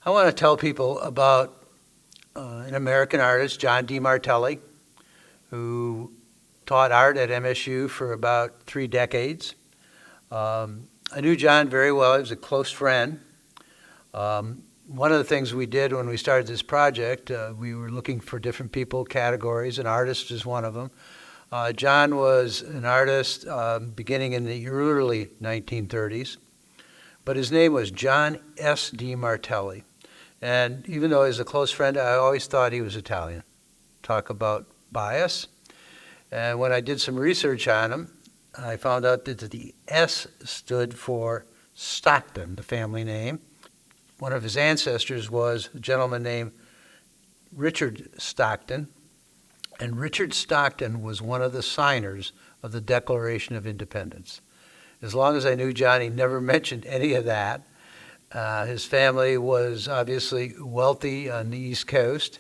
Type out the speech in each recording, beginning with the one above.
I want to tell people about an American artist, John de Martelly, who taught art at MSU for about 3 decades. I knew John very well. He was a close friend. One of the things we did when we started this project, we were looking for different people, categories, and artist is one of them. John was an artist beginning in the early 1930s, but his name was John S. de Martelly. And even though he was a close friend, I always thought he was Italian. Talk about bias. And when I did some research on him, I found out that the S stood for Stockton, the family name. One of his ancestors was a gentleman named Richard Stockton, and Richard Stockton was one of the signers of the Declaration of Independence. As long as I knew John, he never mentioned any of that. His family was obviously wealthy on the East Coast.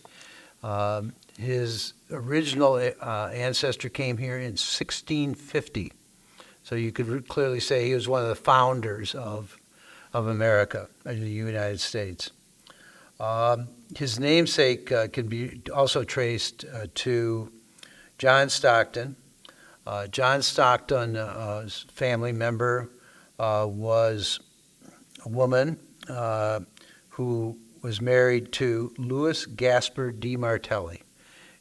His original ancestor came here in 1650. So you could clearly say he was one of the founders of America, the United States. His namesake can be also traced to John Stockton. John Stockton's family member was a woman who was married to Louis Gaspar de Martelly.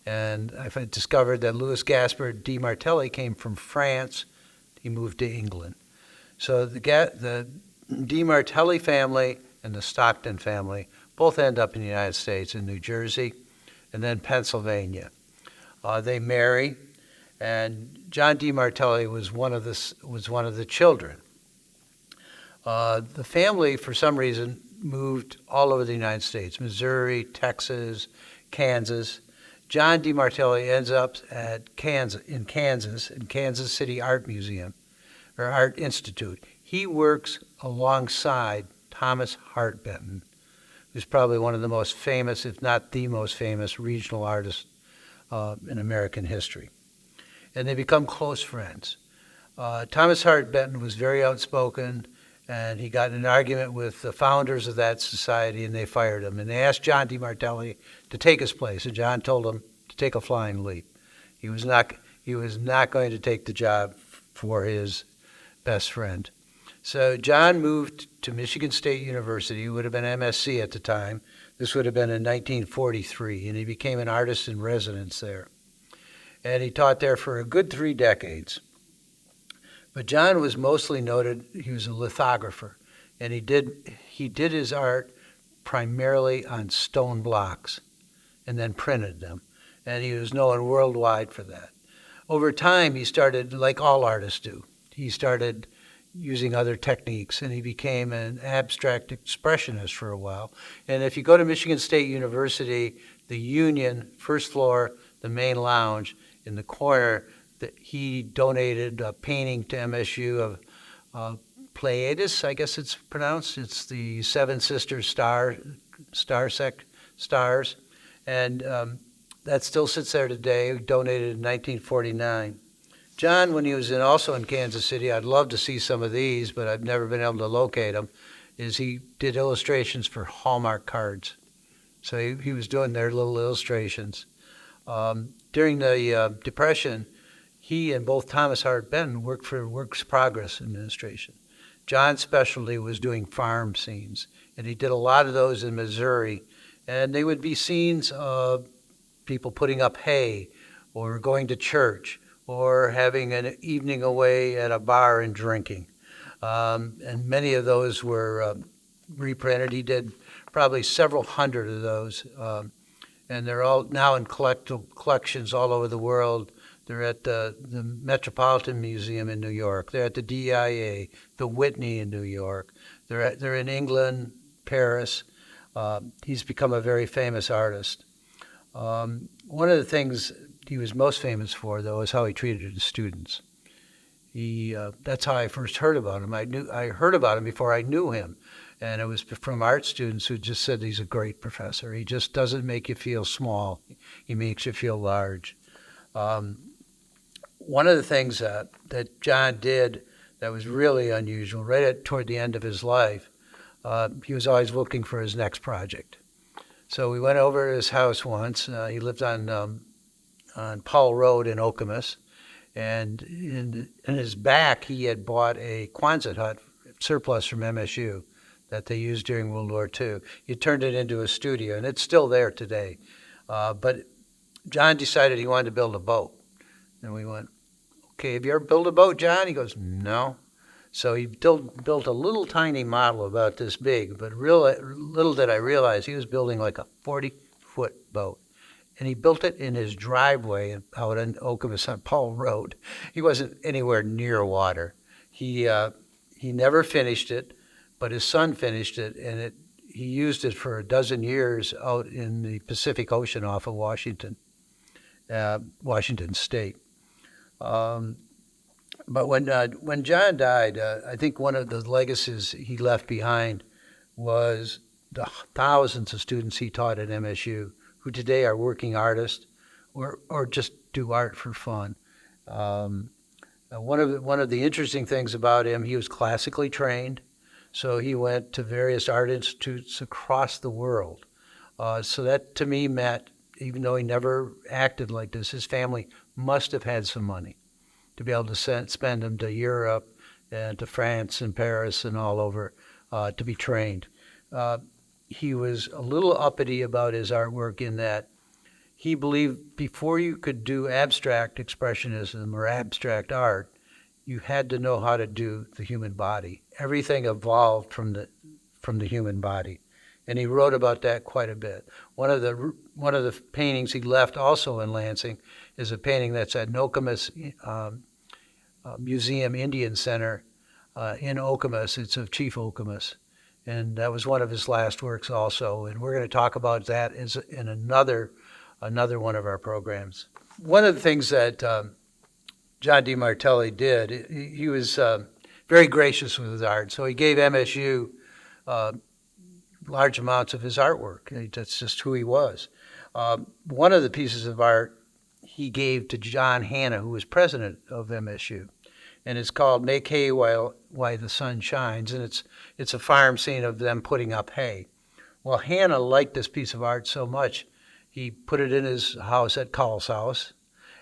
And I discovered that Louis Gaspar de Martelly came from France. He moved to England. So the de Martelly family and the Stockton family both end up in the United States, in New Jersey and then Pennsylvania. They marry, and John de Martelly was one of the children. The family, for some reason, moved all over the United States: Missouri, Texas, Kansas. John de Martelly ends up at Kansas City Art Museum, or Art Institute. He works alongside Thomas Hart Benton, who's probably one of the most famous, if not the most famous, regional artists in American history. And they become close friends. Thomas Hart Benton was very outspoken, and he got in an argument with the founders of that society, and they fired him. And they asked John de Martelly to take his place, and John told him to take a flying leap. He was not going to take the job for his best friend. So John moved to Michigan State University. He would have been MSc at the time. This would have been in 1943, and he became an artist in residence there. And he taught there for a good 3 decades. But John was mostly noted, he was a lithographer, and he did his art primarily on stone blocks and then printed them. And he was known worldwide for that. Over time, he started, like all artists do, he started using other techniques, and he became an abstract expressionist for a while. And if you go to Michigan State University, the Union, first floor, the main lounge, in the corner, that he donated a painting to MSU of Plaedes, I guess it's pronounced. It's the Seven Sisters stars, and that still sits there today. Donated in 1949. John, when he was also in Kansas City, I'd love to see some of these, but I've never been able to locate them, is he did illustrations for Hallmark cards. So he was doing their little illustrations. During the Depression, he and both Thomas Hart Benton worked for Works Progress Administration. John's specialty was doing farm scenes, and he did a lot of those in Missouri. And they would be scenes of people putting up hay, or going to church, or having an evening away at a bar and drinking. And many of those were reprinted. He did probably several hundred of those. And they're all now in collections all over the world. They're at the Metropolitan Museum in New York. They're at the DIA, the Whitney in New York. They're in England, Paris. He's become a very famous artist. One of the things he was most famous for, though, is how he treated his students. That's how I first heard about him. I heard about him before I knew him, and it was from art students who just said he's a great professor. He just doesn't make you feel small. He makes you feel large. One of the things that John did that was really unusual, toward the end of his life, he was always looking for his next project. So we went over to his house once. He lived on Powell Road in Nokomis. And in his back, he had bought a Quonset hut, surplus from MSU, that they used during World War II. He turned it into a studio, and it's still there today. But John decided he wanted to build a boat. And we went, okay, have you ever built a boat, John? He goes, no. So he built a little tiny model about this big, but little did I realize he was building like a 40-foot boat. And he built it in his driveway out in Okemos on Powell Road. He wasn't anywhere near water. He never finished it, but his son finished it, and he used it for a dozen years out in the Pacific Ocean off of Washington State. But when John died, I think one of the legacies he left behind was the thousands of students he taught at MSU, who today are working artists or just do art for fun. One of the interesting things about him, he was classically trained, so he went to various art institutes across the world. So that to me meant, even though he never acted like this, his family must have had some money to be able to spend him to Europe and to France and Paris and all over to be trained. He was a little uppity about his artwork in that he believed before you could do abstract expressionism or abstract art, you had to know how to do the human body. Everything evolved from the human body, and he wrote about that quite a bit. One of the paintings he left also in Lansing is a painting that's at Nokomis Museum Indian Center in Okemos. It's of Chief Okemos. And that was one of his last works also. And we're going to talk about that in another one of our programs. One of the things that John de Martelly did, he was very gracious with his art. So he gave MSU large amounts of his artwork. That's just who he was. One of the pieces of art he gave to John Hanna, who was president of MSU. And it's called Make Hay While the Sun Shines, and it's a farm scene of them putting up hay. Well, Hanna liked this piece of art so much, he put it in his house at Cowell's house,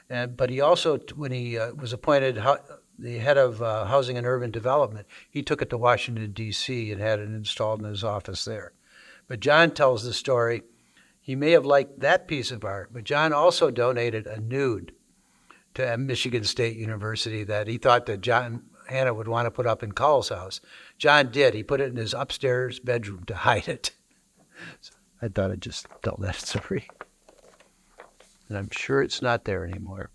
but he also, when he was appointed the head of Housing and Urban Development, he took it to Washington, D.C. and had it installed in his office there. But John tells the story, he may have liked that piece of art, but John also donated a nude to Michigan State University that he thought that John Hanna would want to put up in Cowell's house. John did. He put it in his upstairs bedroom to hide it. So I thought I'd just tell that story. And I'm sure it's not there anymore.